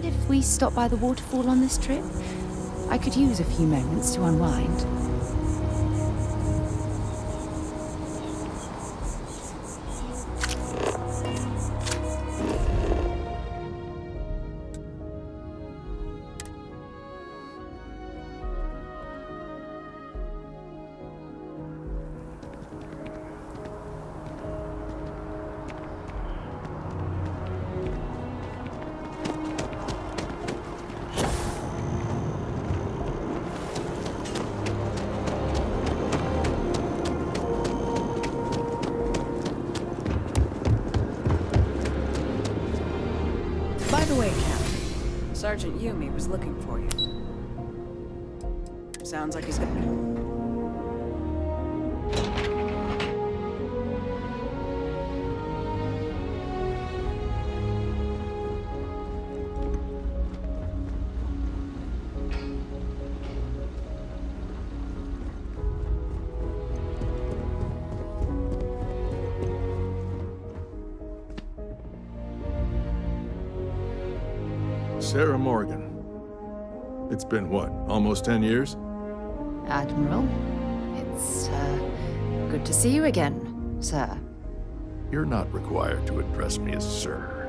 mind if we stop by the waterfall on this trip? I could use a few moments to unwind. By the way, Captain, Sergeant Yumi was looking for you. Sounds like he's got... Sarah Morgan. It's been what, almost 10 years? Admiral, it's, good to see you again, sir. You're not required to address me as sir.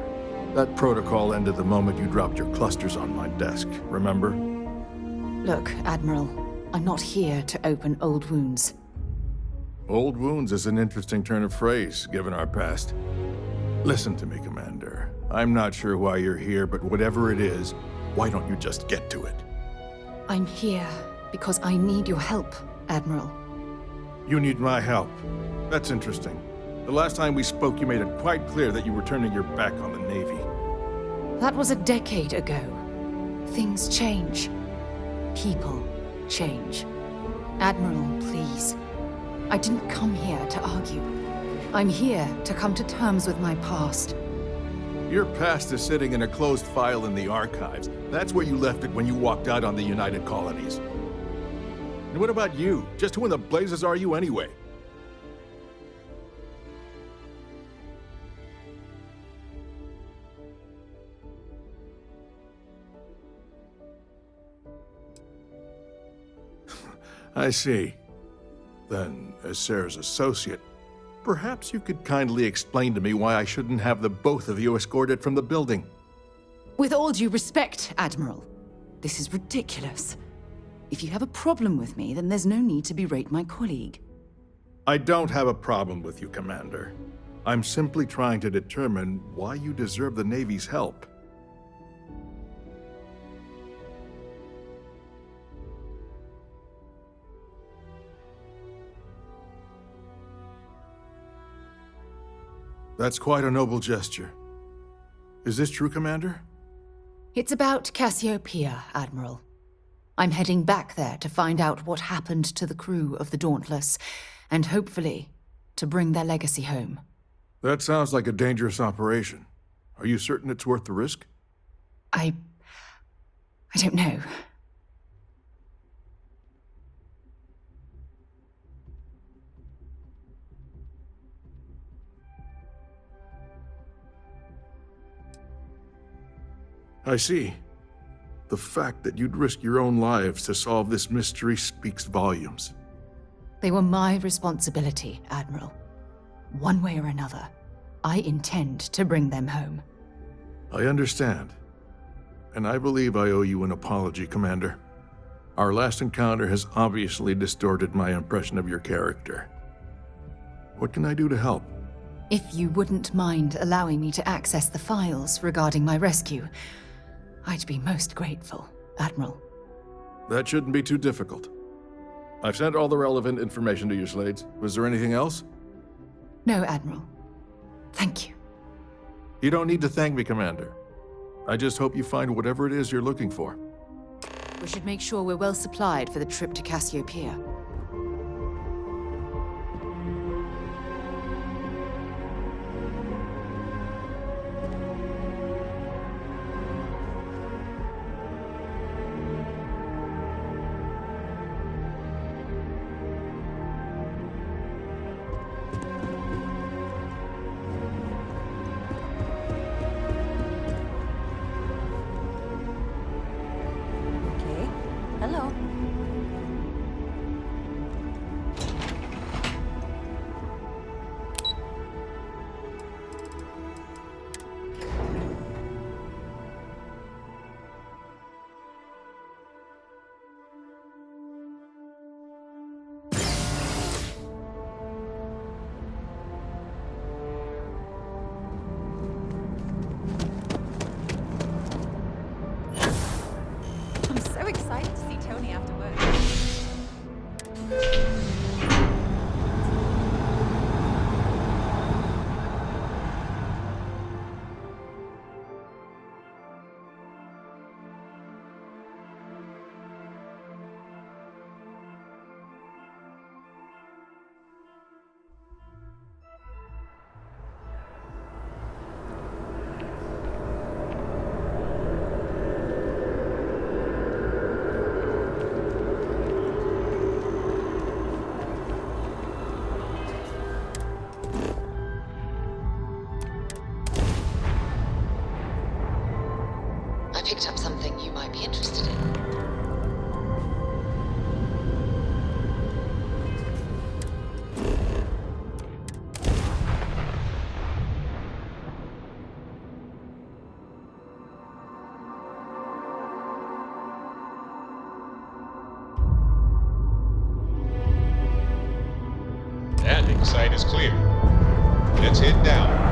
That protocol ended the moment you dropped your clusters on my desk, remember? Look, Admiral, I'm not here to open old wounds. Old wounds is an interesting turn of phrase, given our past. Listen to me, Commander. I'm not sure why you're here, but whatever it is, why don't you just get to it? I'm here because I need your help, Admiral. You need my help. That's interesting. The last time we spoke, you made it quite clear that you were turning your back on the Navy. That was a decade ago. Things change. People change. Admiral, please. I didn't come here to argue. I'm here to come to terms with my past. Your past is sitting in a closed file in the archives. That's where you left it when you walked out on the United Colonies. And what about you? Just who in the blazes are you anyway? I see. Then, as Sarah's associate, perhaps you could kindly explain to me why I shouldn't have the both of you escorted from the building. With all due respect, Admiral, this is ridiculous. If you have a problem with me, then there's no need to berate my colleague. I don't have a problem with you, Commander. I'm simply trying to determine why you deserve the Navy's help. That's quite a noble gesture. Is this true, Commander? It's about Cassiopeia, Admiral. I'm heading back there to find out what happened to the crew of the Dauntless, and hopefully, to bring their legacy home. That sounds like a dangerous operation. Are you certain it's worth the risk? I don't know. I see. The fact that you'd risk your own lives to solve this mystery speaks volumes. They were my responsibility, Admiral. One way or another, I intend to bring them home. I understand. And I believe I owe you an apology, Commander. Our last encounter has obviously distorted my impression of your character. What can I do to help? If you wouldn't mind allowing me to access the files regarding my rescue, I'd be most grateful, Admiral. That shouldn't be too difficult. I've sent all the relevant information to you, Slades. Was there anything else? No, Admiral. Thank you. You don't need to thank me, Commander. I just hope you find whatever it is you're looking for. We should make sure we're well supplied for the trip to Cassiopeia. so excited to see Tony after work. I picked up something you might be interested in. Landing site is clear. Let's head down.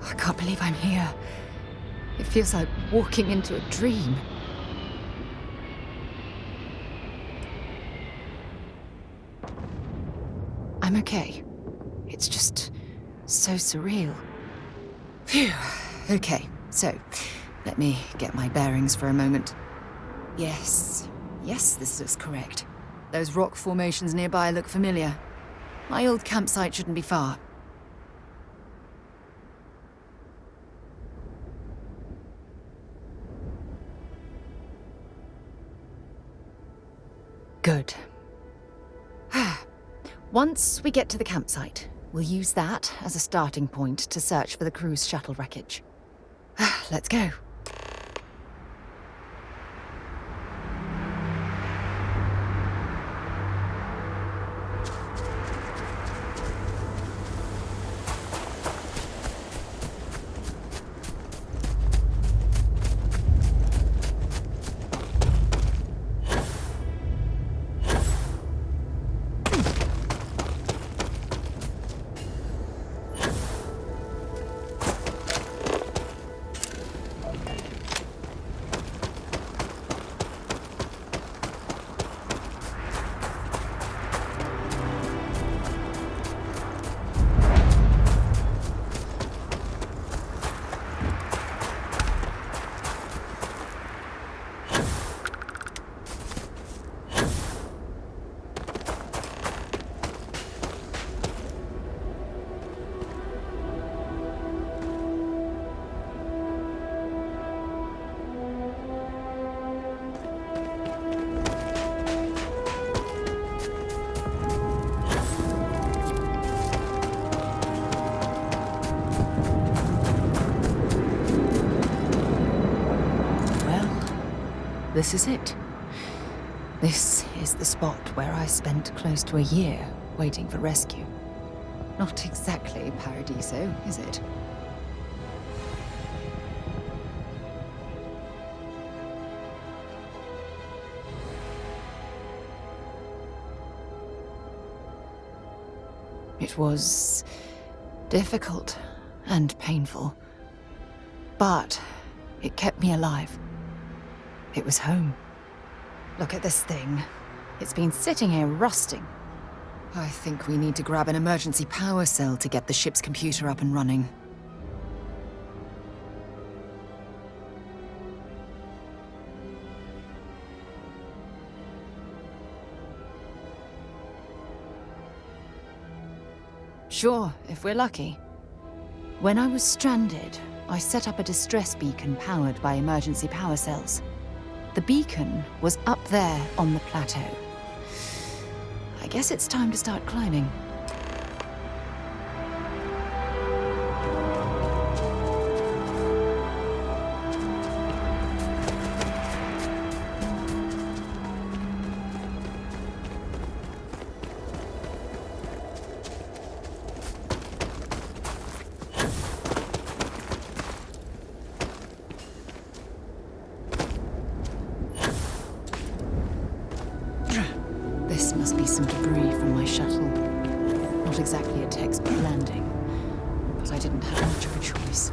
I can't believe I'm here. It feels like walking into a dream. I'm okay. It's just so surreal. Phew. Okay, so let me get my bearings for a moment. Yes, this looks correct. Those rock formations nearby look familiar. My old campsite shouldn't be far. Good. Once we get to the campsite, we'll use that as a starting point to search for the cruise shuttle wreckage. Let's go. This is it. This is the spot where I spent close to a year waiting for rescue. Not exactly Paradiso, is it? It was difficult and painful, but it kept me alive. It was home. Look at this thing. It's been sitting here rusting. I think we need to grab an emergency power cell to get the ship's computer up and running. Sure, if we're lucky. When I was stranded, I set up a distress beacon powered by emergency power cells. The beacon was up there on the plateau. I guess it's time to start climbing. see some debris from my shuttle. Not exactly a textbook landing, but I didn't have much of a choice.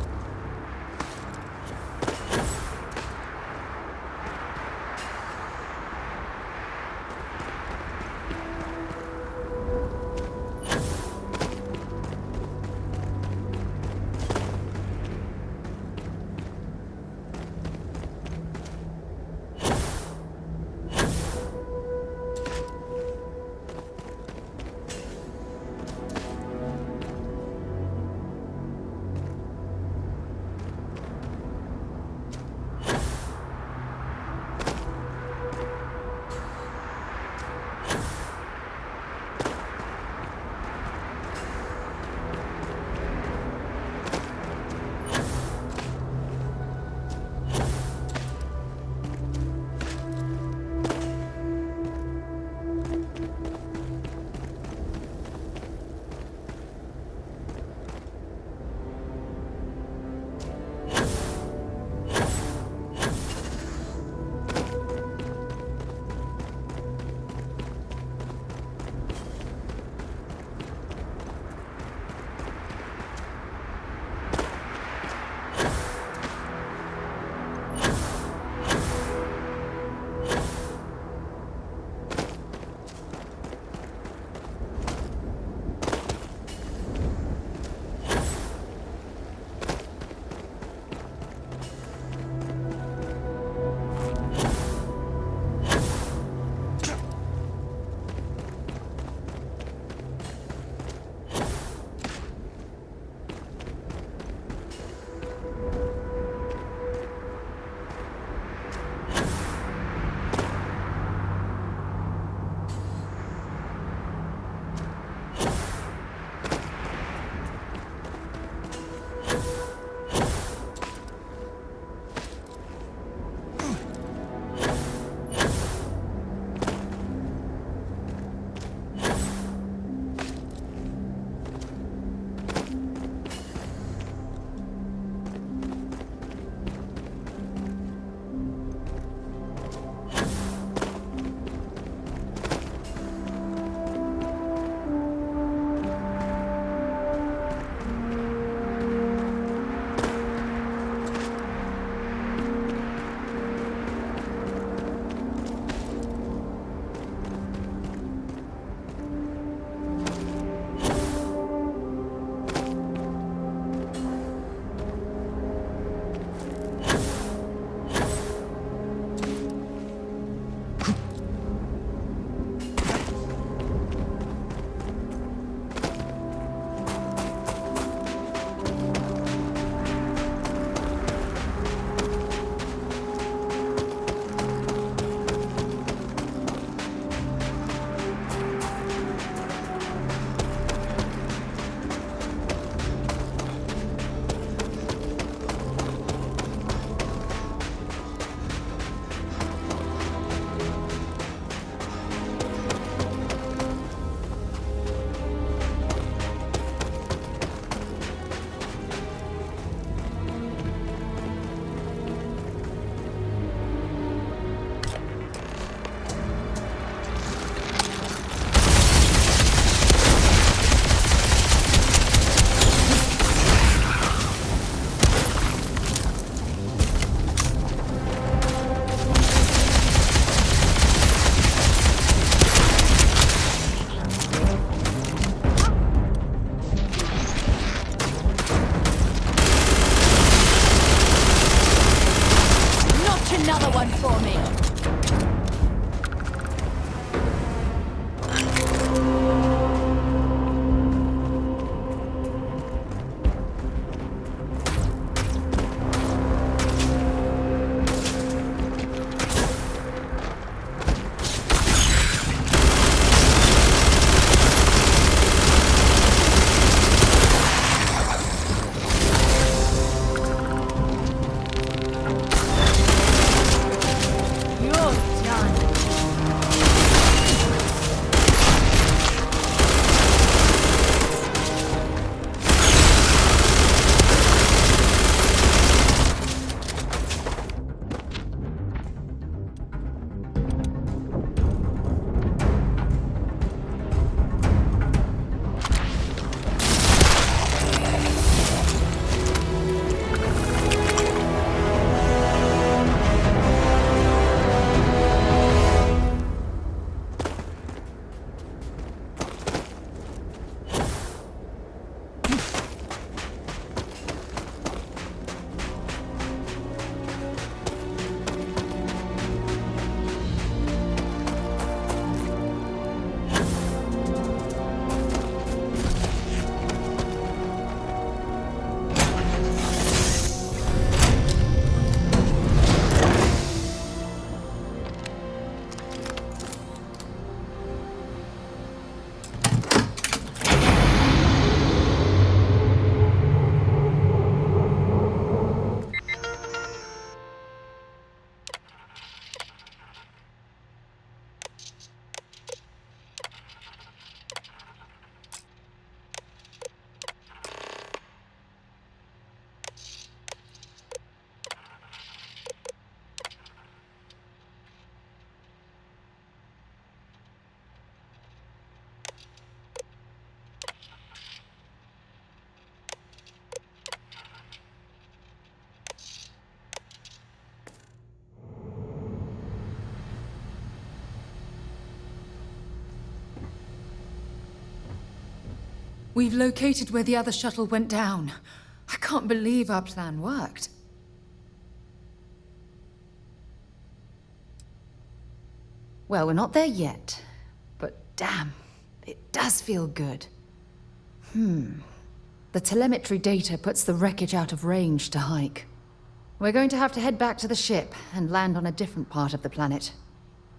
We've located where the other shuttle went down. I can't believe our plan worked. Well, we're not there yet. But damn, it does feel good. The telemetry data puts the wreckage out of range to hike. We're going to have to head back to the ship and land on a different part of the planet.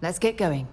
Let's get going.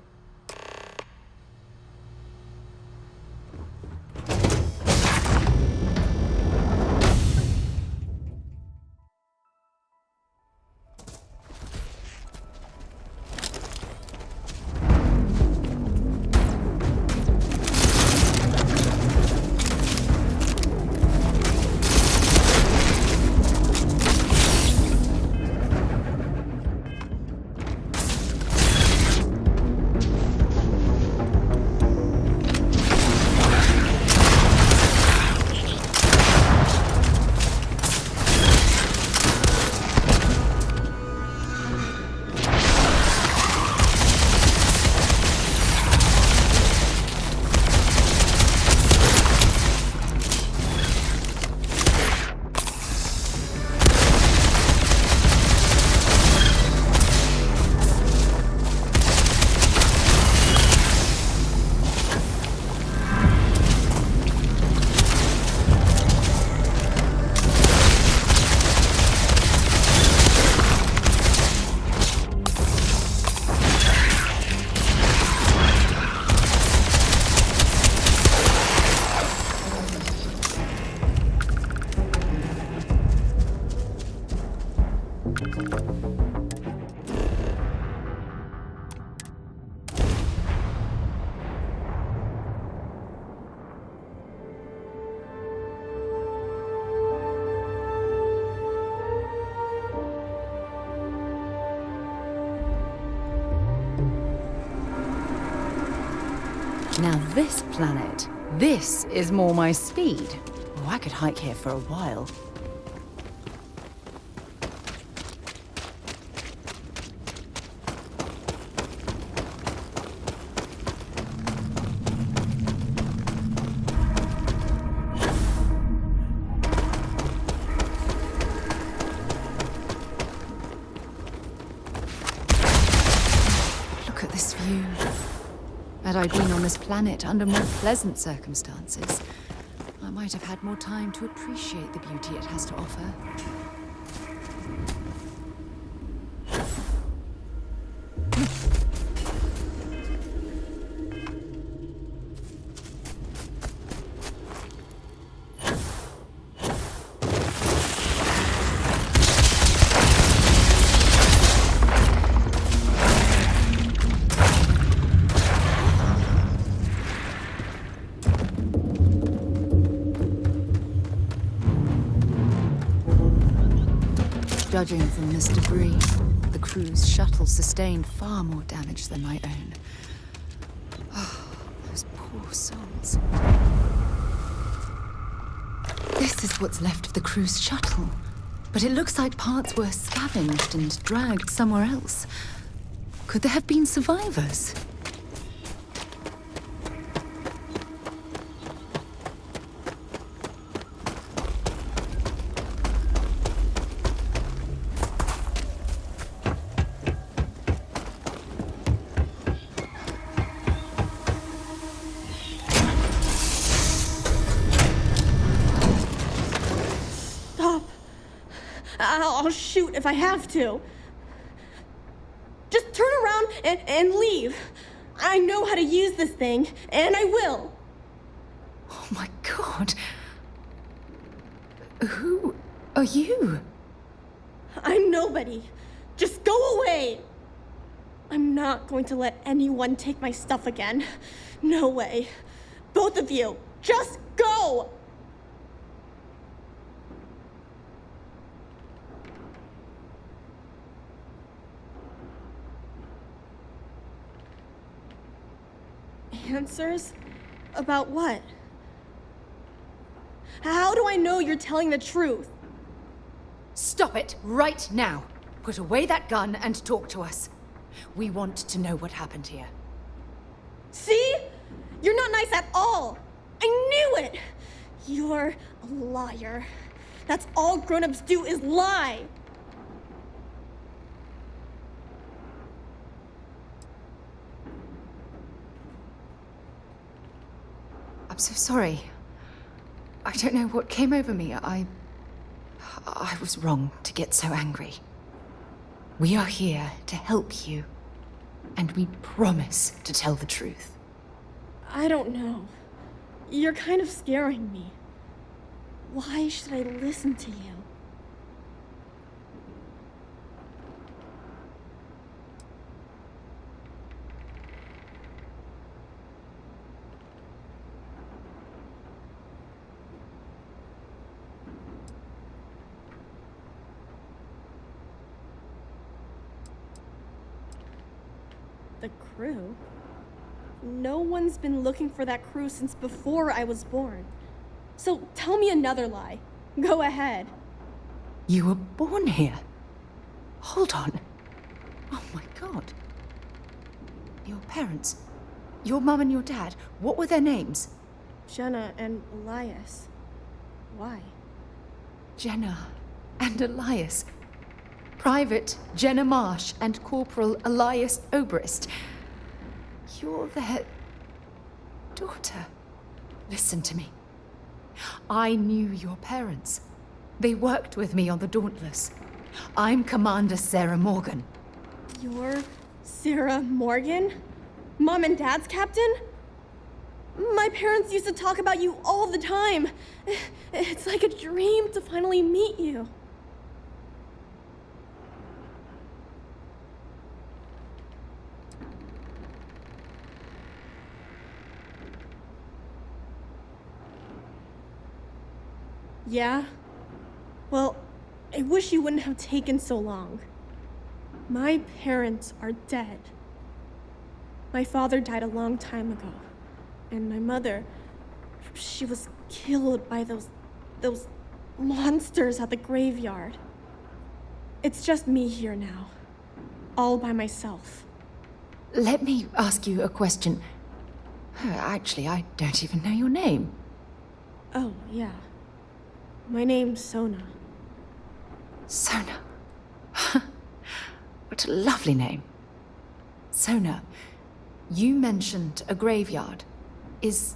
Now this planet, this is more my speed. Oh, I could hike here for a while. Look at this view. Had I been on this planet under more pleasant circumstances, I might have had more time to appreciate the beauty it has to offer. Judging from this debris, the crew's shuttle sustained far more damage than my own. Oh, those poor souls. This is what's left of the crew's shuttle. But it looks like parts were scavenged and dragged somewhere else. Could there have been survivors? I'll shoot if I have to. Just turn around and leave. I know how to use this thing, and I will. Oh my god. Who are you? I'm nobody. Just go away. I'm not going to let anyone take my stuff again. No way. Both of you, just go! Answers? About what? How do I know you're telling the truth? Stop it right now. Put away that gun and talk to us. We want to know what happened here. See? You're not nice at all. I knew it! You're a liar. That's all grown-ups do is lie. I'm so sorry. I don't know what came over me. I was wrong to get so angry. We are here to help you, and we promise to tell the truth. I don't know. You're kind of scaring me. Why should I listen to you? The crew? No one's been looking for that crew since before I was born. So tell me another lie. Go ahead. You were born here? Hold on. Oh my god. Your parents, your mum and your dad, what were their names? Jenna and Elias. Why? Jenna and Elias. Private Jenna Marsh and Corporal Elias Obrist. You're their daughter. Listen to me. I knew your parents. They worked with me on the Dauntless. I'm Commander Sarah Morgan. You're Sarah Morgan? Mom and Dad's captain? My parents used to talk about you all the time. It's like a dream to finally meet you. Yeah? Well, I wish you wouldn't have taken so long. My parents are dead. My father died a long time ago. And my mother, she was killed by those monsters at the graveyard. It's just me here now. All by myself. Let me ask you a question. Actually, I don't even know your name. Oh, yeah. My name's Sona. Sona. What a lovely name. Sona, you mentioned a graveyard. Is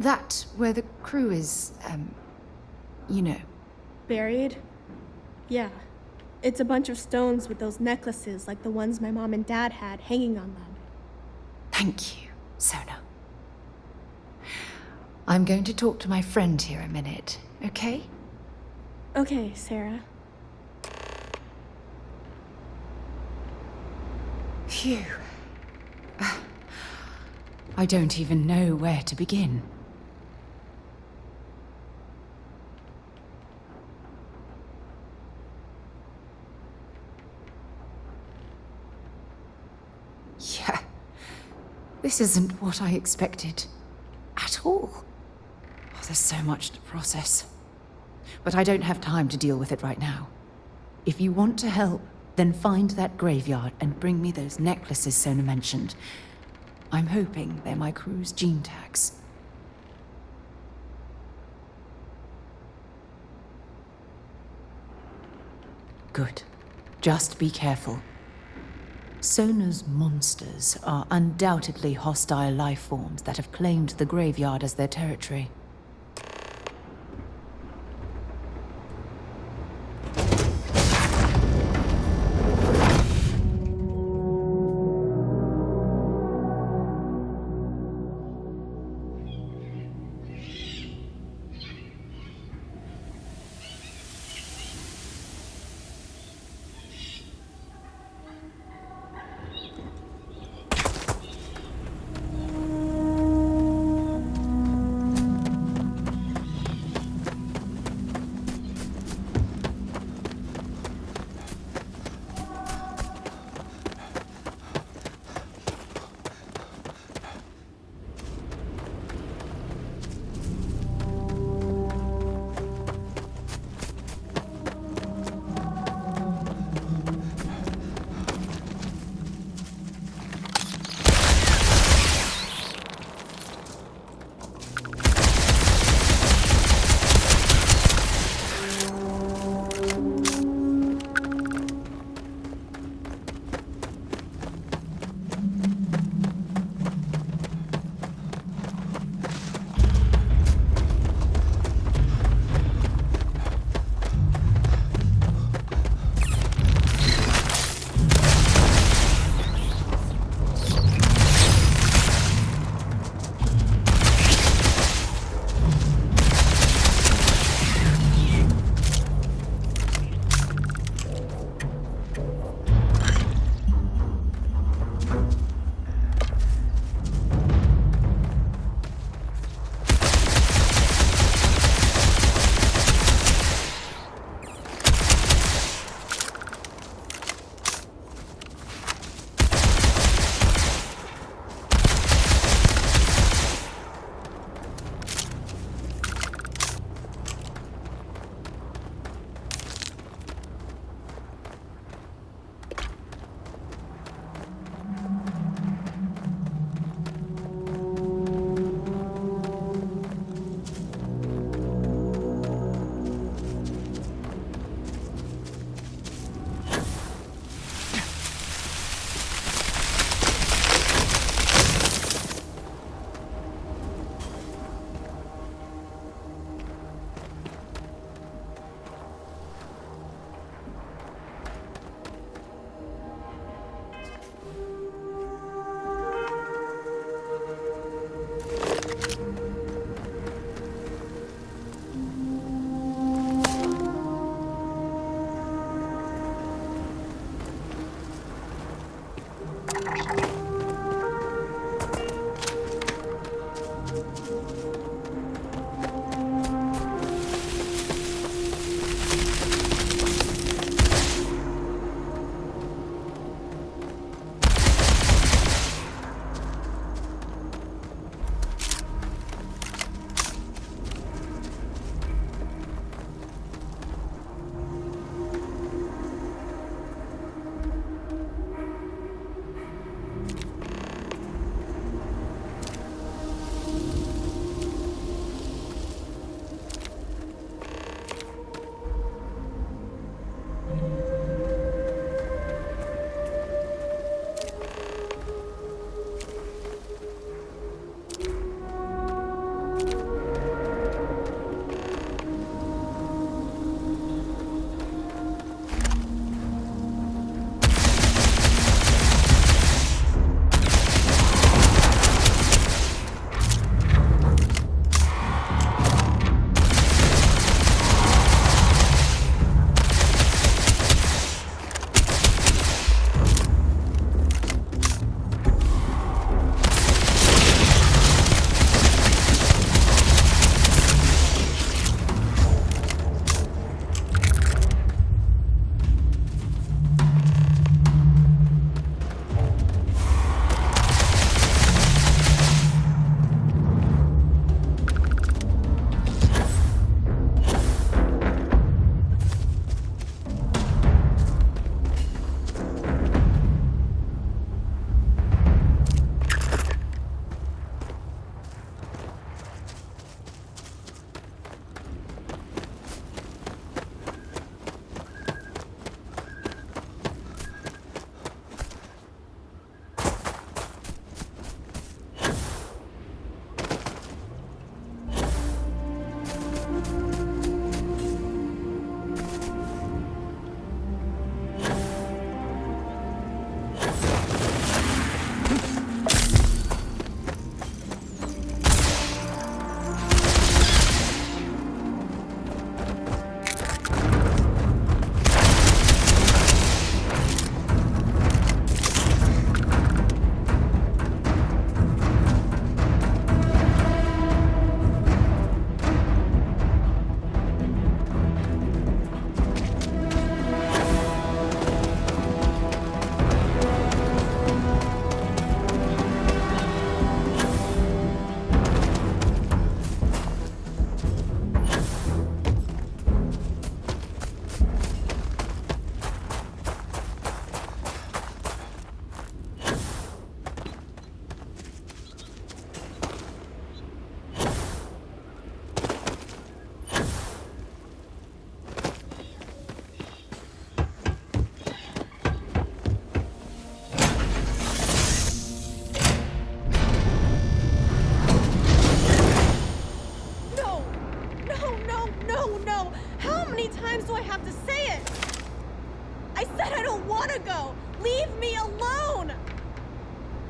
that where the crew is, you know? Buried? Yeah. It's a bunch of stones with those necklaces like the ones my mom and dad had hanging on them. Thank you, Sona. I'm going to talk to my friend here a minute, okay? Okay, Sarah. Phew. I don't even know where to begin. Yeah. This isn't what I expected. At all. Oh, there's so much to process. But I don't have time to deal with it right now. If you want to help, then find that graveyard and bring me those necklaces Sona mentioned. I'm hoping they're my crew's gene tags. Good. Just be careful. Sona's monsters are undoubtedly hostile life forms that have claimed the graveyard as their territory.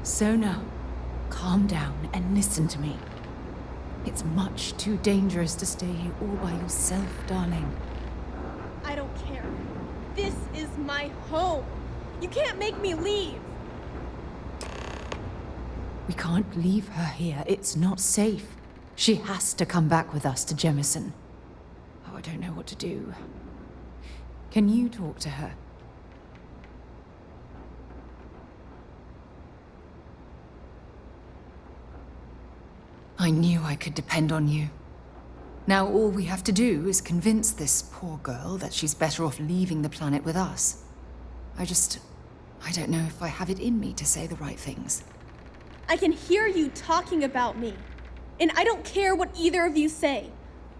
Sona, calm down and listen to me. It's much too dangerous to stay here all by yourself, darling. I don't care. This is my home. You can't make me leave. We can't leave her here. It's not safe. She has to come back with us to Jemison. Oh, I don't know what to do. Can you talk to her? I knew I could depend on you. Now all we have to do is convince this poor girl that she's better off leaving the planet with us. I don't know if I have it in me to say the right things. I can hear you talking about me. And I don't care what either of you say.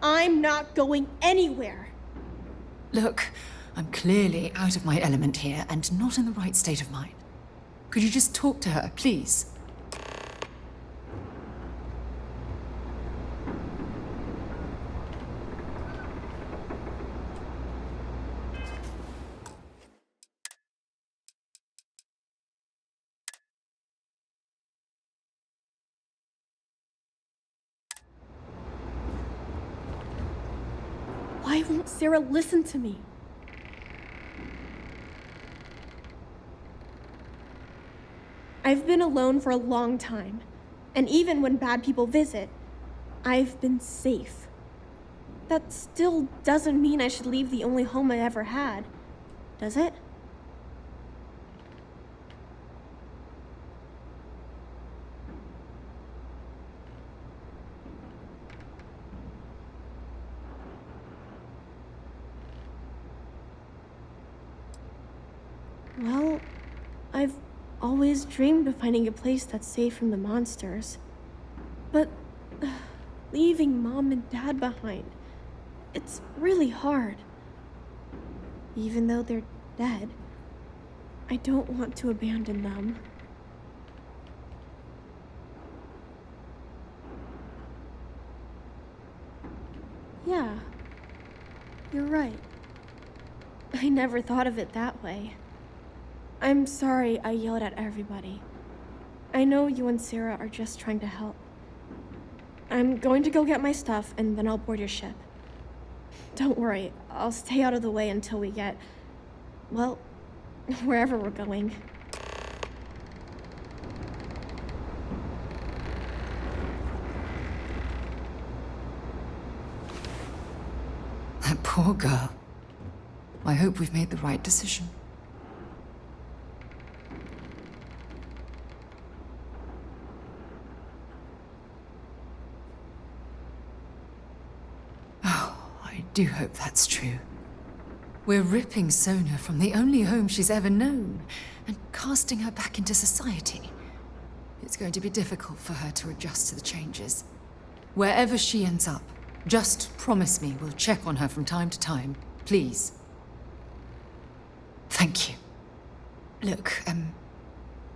I'm not going anywhere. Look, I'm clearly out of my element here and not in the right state of mind. Could you just talk to her, please? Why won't Sarah listen to me? I've been alone for a long time, and even when bad people visit, I've been safe. That still doesn't mean I should leave the only home I ever had, does it? Well, I've always dreamed of finding a place that's safe from the monsters. But leaving Mom and Dad behind, it's really hard. Even though they're dead, I don't want to abandon them. Yeah, you're right. I never thought of it that way. I'm sorry I yelled at everybody. I know you and Sarah are just trying to help. I'm going to go get my stuff and then I'll board your ship. Don't worry, I'll stay out of the way until we get, well, wherever we're going. That poor girl. I hope we've made the right decision. I do hope that's true. We're ripping Sona from the only home she's ever known and casting her back into society. It's going to be difficult for her to adjust to the changes. Wherever she ends up, just promise me we'll check on her from time to time, please. Thank you. Look,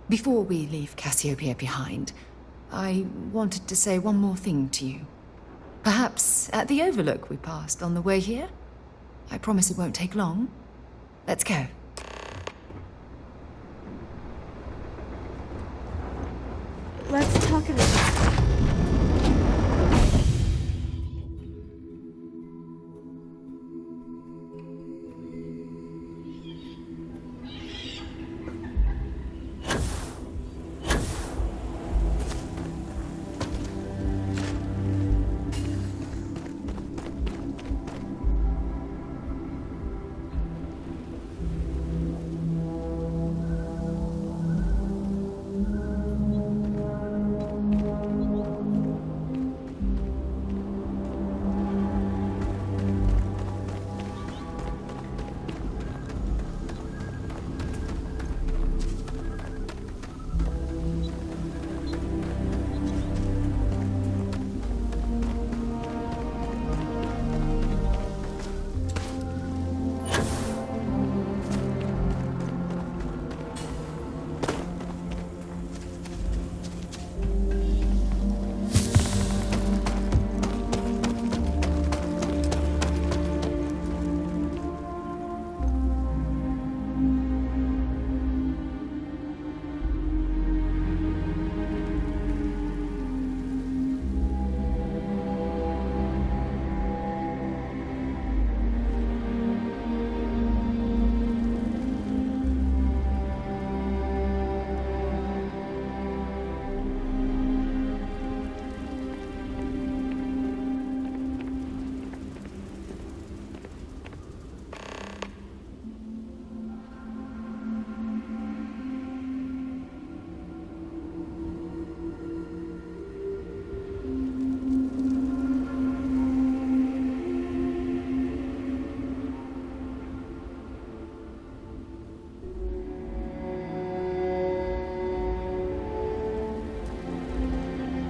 before we leave Cassiopeia behind, I wanted to say one more thing to you. Perhaps at the overlook we passed on the way here? I promise it won't take long. Let's go. Let's talk about it.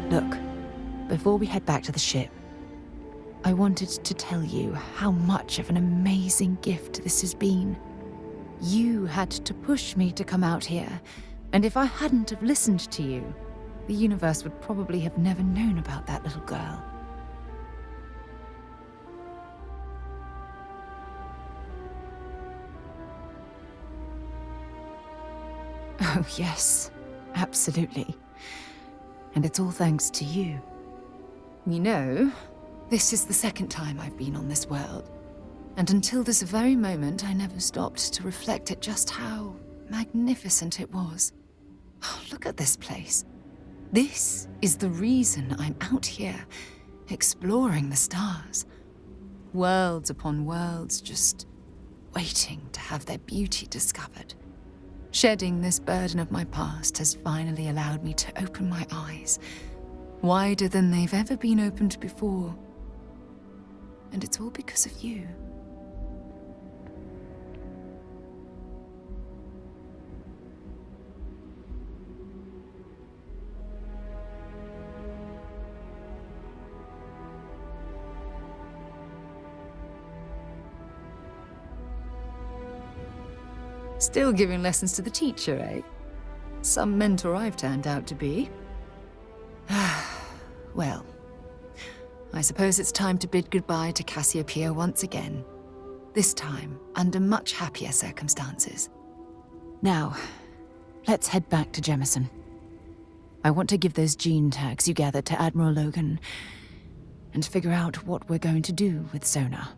Look, before we head back to the ship, I wanted to tell you how much of an amazing gift this has been. You had to push me to come out here, and if I hadn't have listened to you, the universe would probably have never known about that little girl. Oh, yes, absolutely. And it's all thanks to you. You know, this is the second time I've been on this world. And until this very moment, I never stopped to reflect at just how magnificent it was. Oh, look at this place. This is the reason I'm out here, exploring the stars. Worlds upon worlds, just waiting to have their beauty discovered. Shedding this burden of my past has finally allowed me to open my eyes, wider than they've ever been opened before. And it's all because of you. Still giving lessons to the teacher, eh? Some mentor I've turned out to be. Well, I suppose it's time to bid goodbye to Cassiopeia once again. This time, under much happier circumstances. Now, let's head back to Jemison. I want to give those gene tags you gathered to Admiral Logan, and figure out what we're going to do with Sona.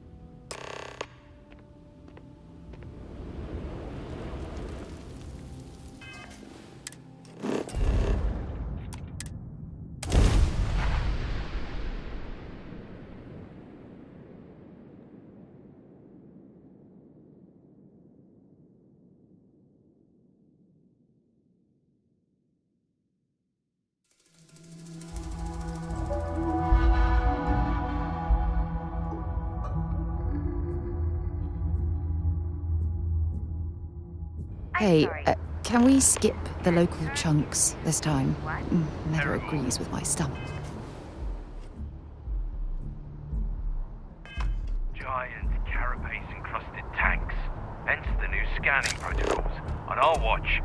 Hey, can we skip the local chunks this time? Never agrees with my stomach. Giant carapace-encrusted tanks. Hence the new scanning protocols. On our watch.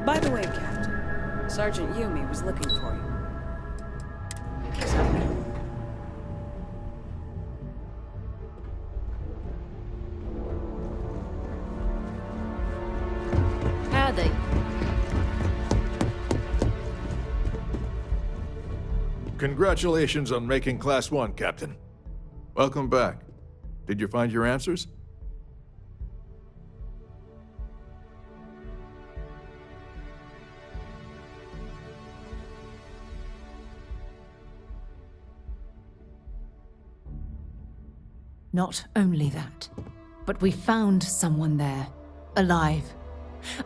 By the way, Captain, Sergeant Yumi was looking for you. Is that me? Howdy. Congratulations on making Class 1, Captain. Welcome back. Did you find your answers? Not only that, but we found someone there, alive.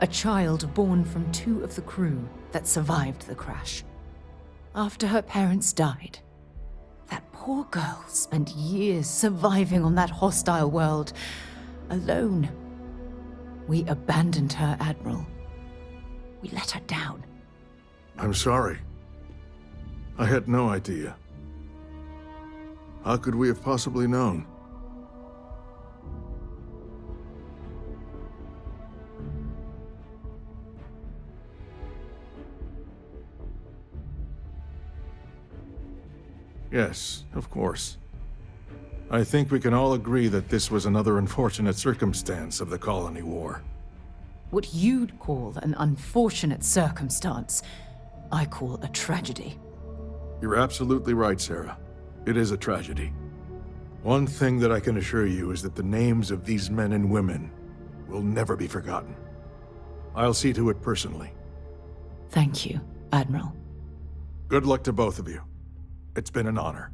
A child born from 2 of the crew that survived the crash. After her parents died, that poor girl spent years surviving on that hostile world, alone. We abandoned her, Admiral. We let her down. I'm sorry. I had no idea. How could we have possibly known? Yes, of course. I think we can all agree that this was another unfortunate circumstance of the Colony War. What you'd call an unfortunate circumstance, I call a tragedy. You're absolutely right, Sarah. It is a tragedy. One thing that I can assure you is that the names of these men and women will never be forgotten. I'll see to it personally. Thank you, Admiral. Good luck to both of you. It's been an honor.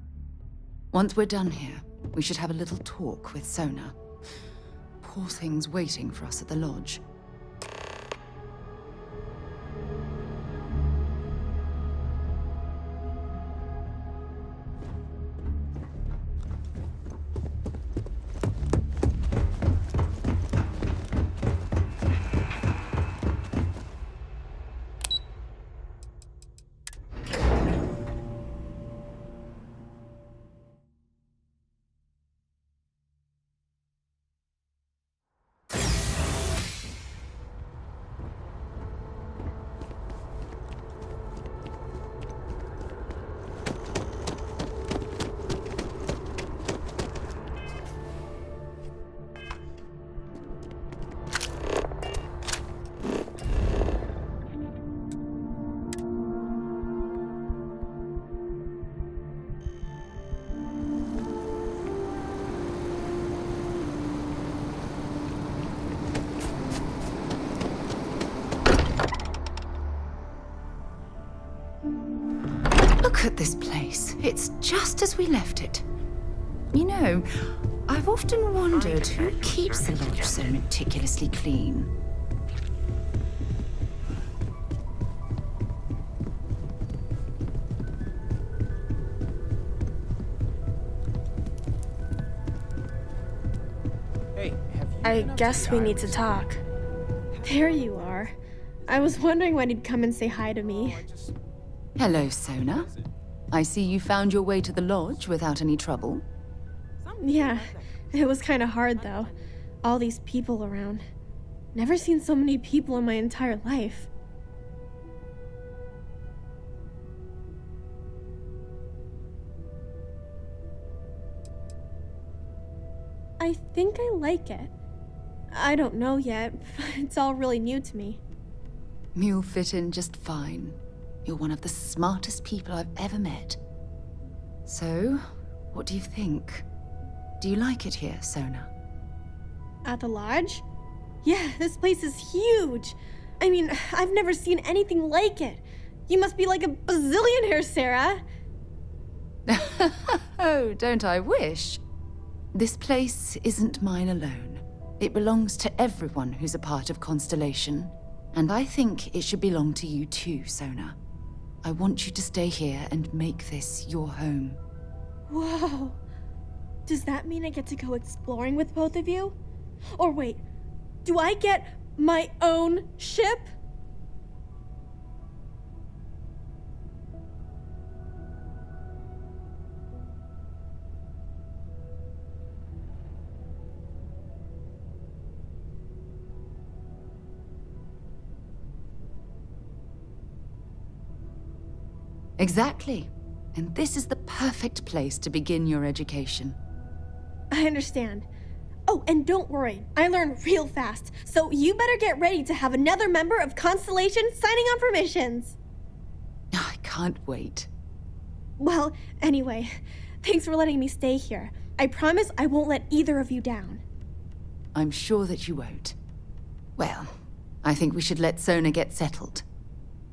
Once we're done here, we should have a little talk with Sona. Poor thing's waiting for us at the lodge. Look at this place. It's just as we left it. You know, I've often wondered who keeps the lodge so meticulously clean. I guess we need to talk. There you are. I was wondering when he'd come and say hi to me. Hello, Sona. I see you found your way to the lodge without any trouble. Yeah, it was kind of hard though. All these people around. Never seen so many people in my entire life. I think I like it. I don't know yet. It's all really new to me. You'll fit in just fine. You're one of the smartest people I've ever met. So, what do you think? Do you like it here, Sona? At the lodge? Yeah, this place is huge. I mean, I've never seen anything like it. You must be like a bazillionaire, Sarah. Oh, don't I wish? This place isn't mine alone. It belongs to everyone who's a part of Constellation. And I think it should belong to you too, Sona. I want you to stay here and make this your home. Whoa. Does that mean I get to go exploring with both of you? Or wait, do I get my own ship? Exactly. And this is the perfect place to begin your education. I understand. Oh, and don't worry, I learn real fast, so you better get ready to have another member of Constellation signing on for missions. I can't wait. Well, anyway, thanks for letting me stay here. I promise I won't let either of you down. I'm sure that you won't. Well, I think we should let Sona get settled.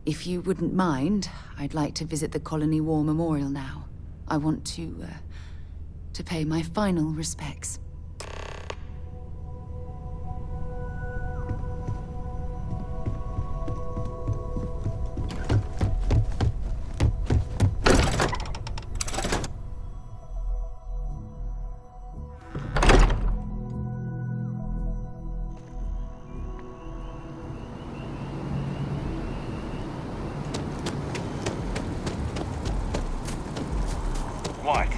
If you wouldn't mind, I'd like to visit the Colony War Memorial now. I want to pay my final respects. What?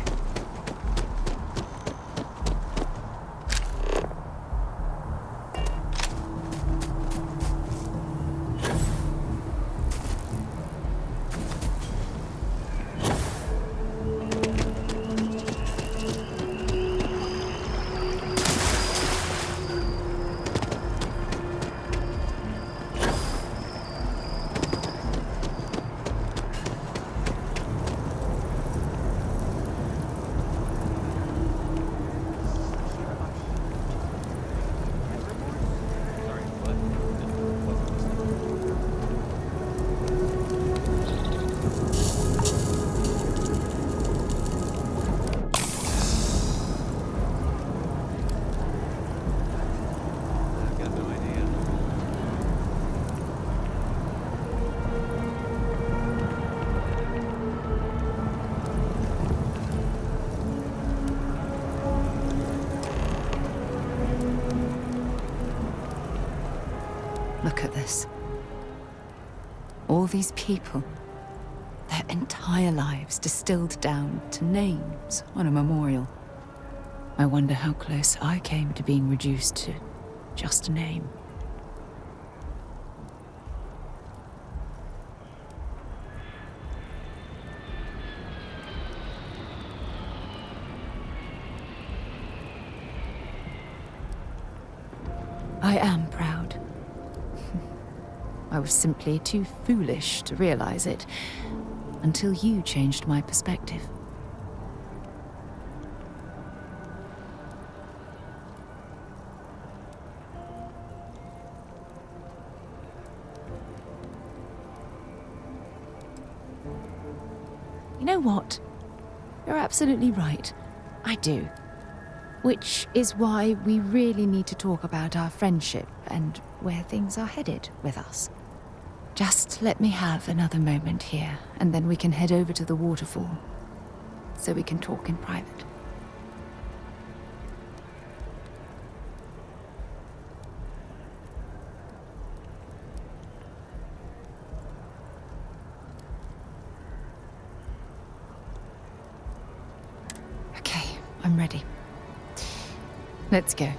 Look at this. All these people, their entire lives distilled down to names on a memorial. I wonder how close I came to being reduced to just a name. I am proud. I was simply too foolish to realize it until you changed my perspective. You know what? You're absolutely right. I do. Which is why we really need to talk about our friendship and where things are headed with us. Just let me have another moment here, and then we can head over to the waterfall, so we can talk in private. Okay, I'm ready. Let's go.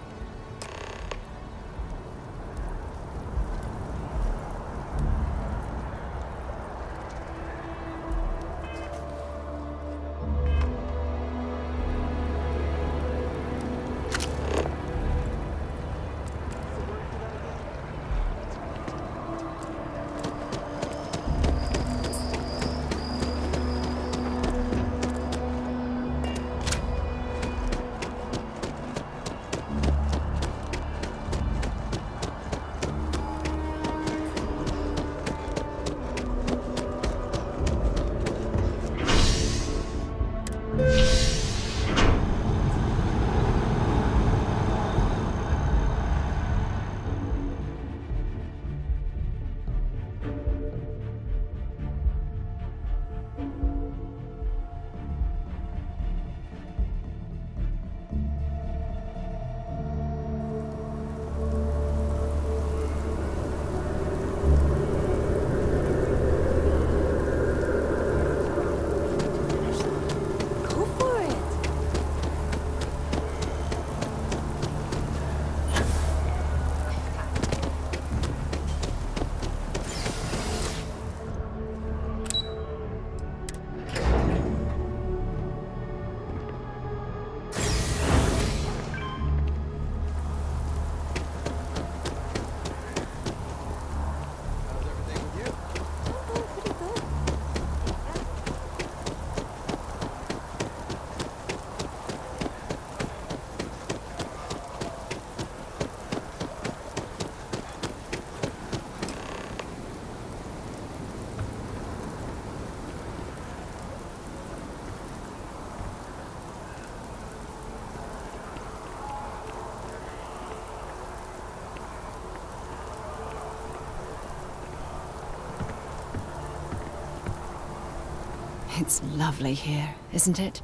It's lovely here, isn't it?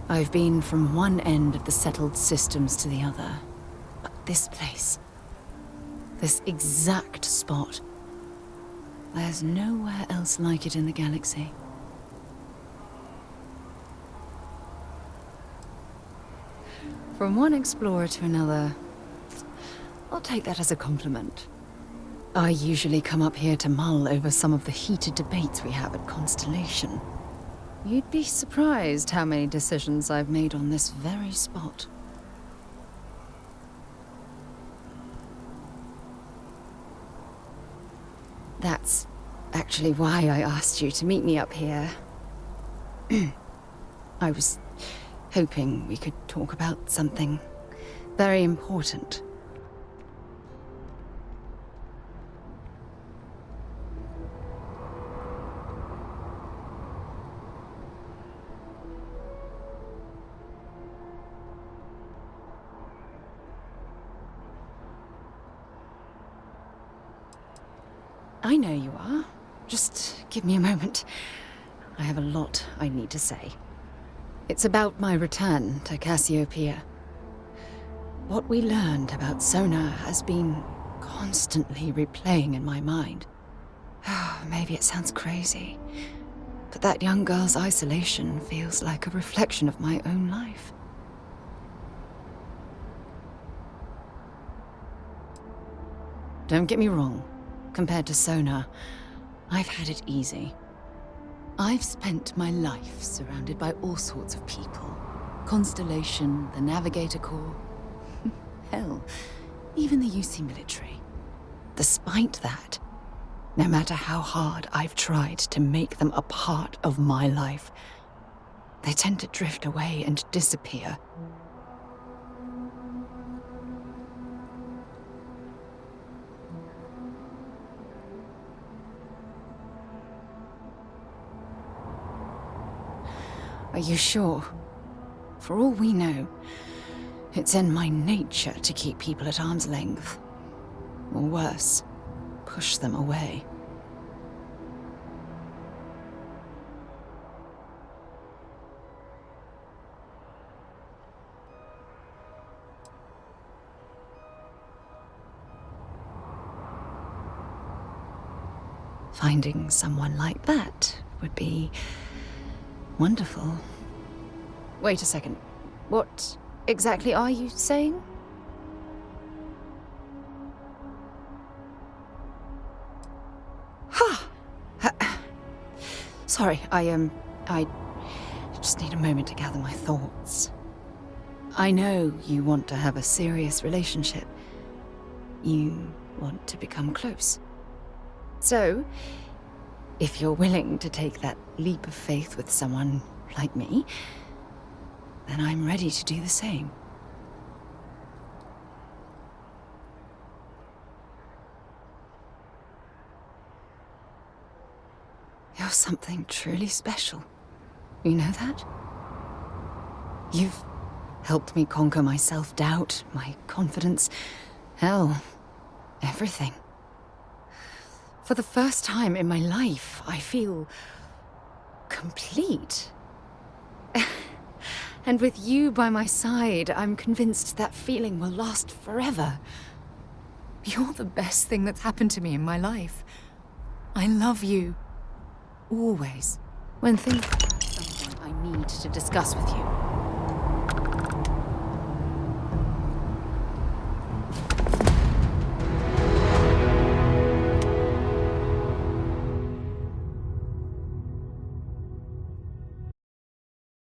I've been from one end of the settled systems to the other. But this place, this exact spot, there's nowhere else like it in the galaxy. From one explorer to another, I'll take that as a compliment. I usually come up here to mull over some of the heated debates we have at Constellation. You'd be surprised how many decisions I've made on this very spot. That's actually why I asked you to meet me up here. I was hoping we could talk about something very important. I know you are. Just give me a moment. I have a lot I need to say. It's about my return to Cassiopeia. What we learned about Sona has been constantly replaying in my mind. Maybe it sounds crazy, but that young girl's isolation feels like a reflection of my own life. Don't get me wrong. Compared to Sona, I've had it easy. I've spent my life surrounded by all sorts of people. Constellation, the Navigator Corps. Hell, even the UC military. Despite that, no matter how hard I've tried to make them a part of my life, they tend to drift away and disappear. Are you sure? For all we know, it's in my nature to keep people at arm's length. Or worse, push them away. Finding someone like that would be wonderful. Wait a second. What exactly are you saying? Sorry, I just need a moment to gather my thoughts. I know you want to have a serious relationship. You want to become close. So, if you're willing to take that leap of faith with someone like me, then I'm ready to do the same. You're something truly special. You know that? You've helped me conquer my self-doubt, my confidence, hell, everything. For the first time in my life, I feel complete. And with you by my side, I'm convinced that feeling will last forever. You're the best thing that's happened to me in my life. I love you. Always. When things come, someone I need to discuss with you.